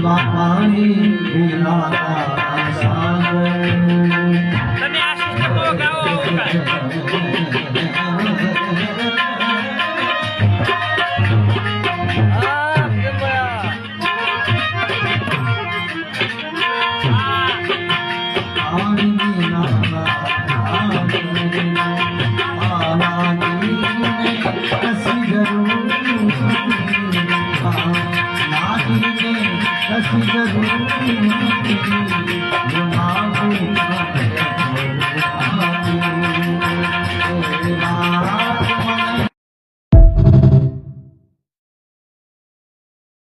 પાણી પીનાતા સાગર તમે આ system ગાઓ Hãy subscribe cho kênh Ghiền Mì Gõ để không bỏ lỡ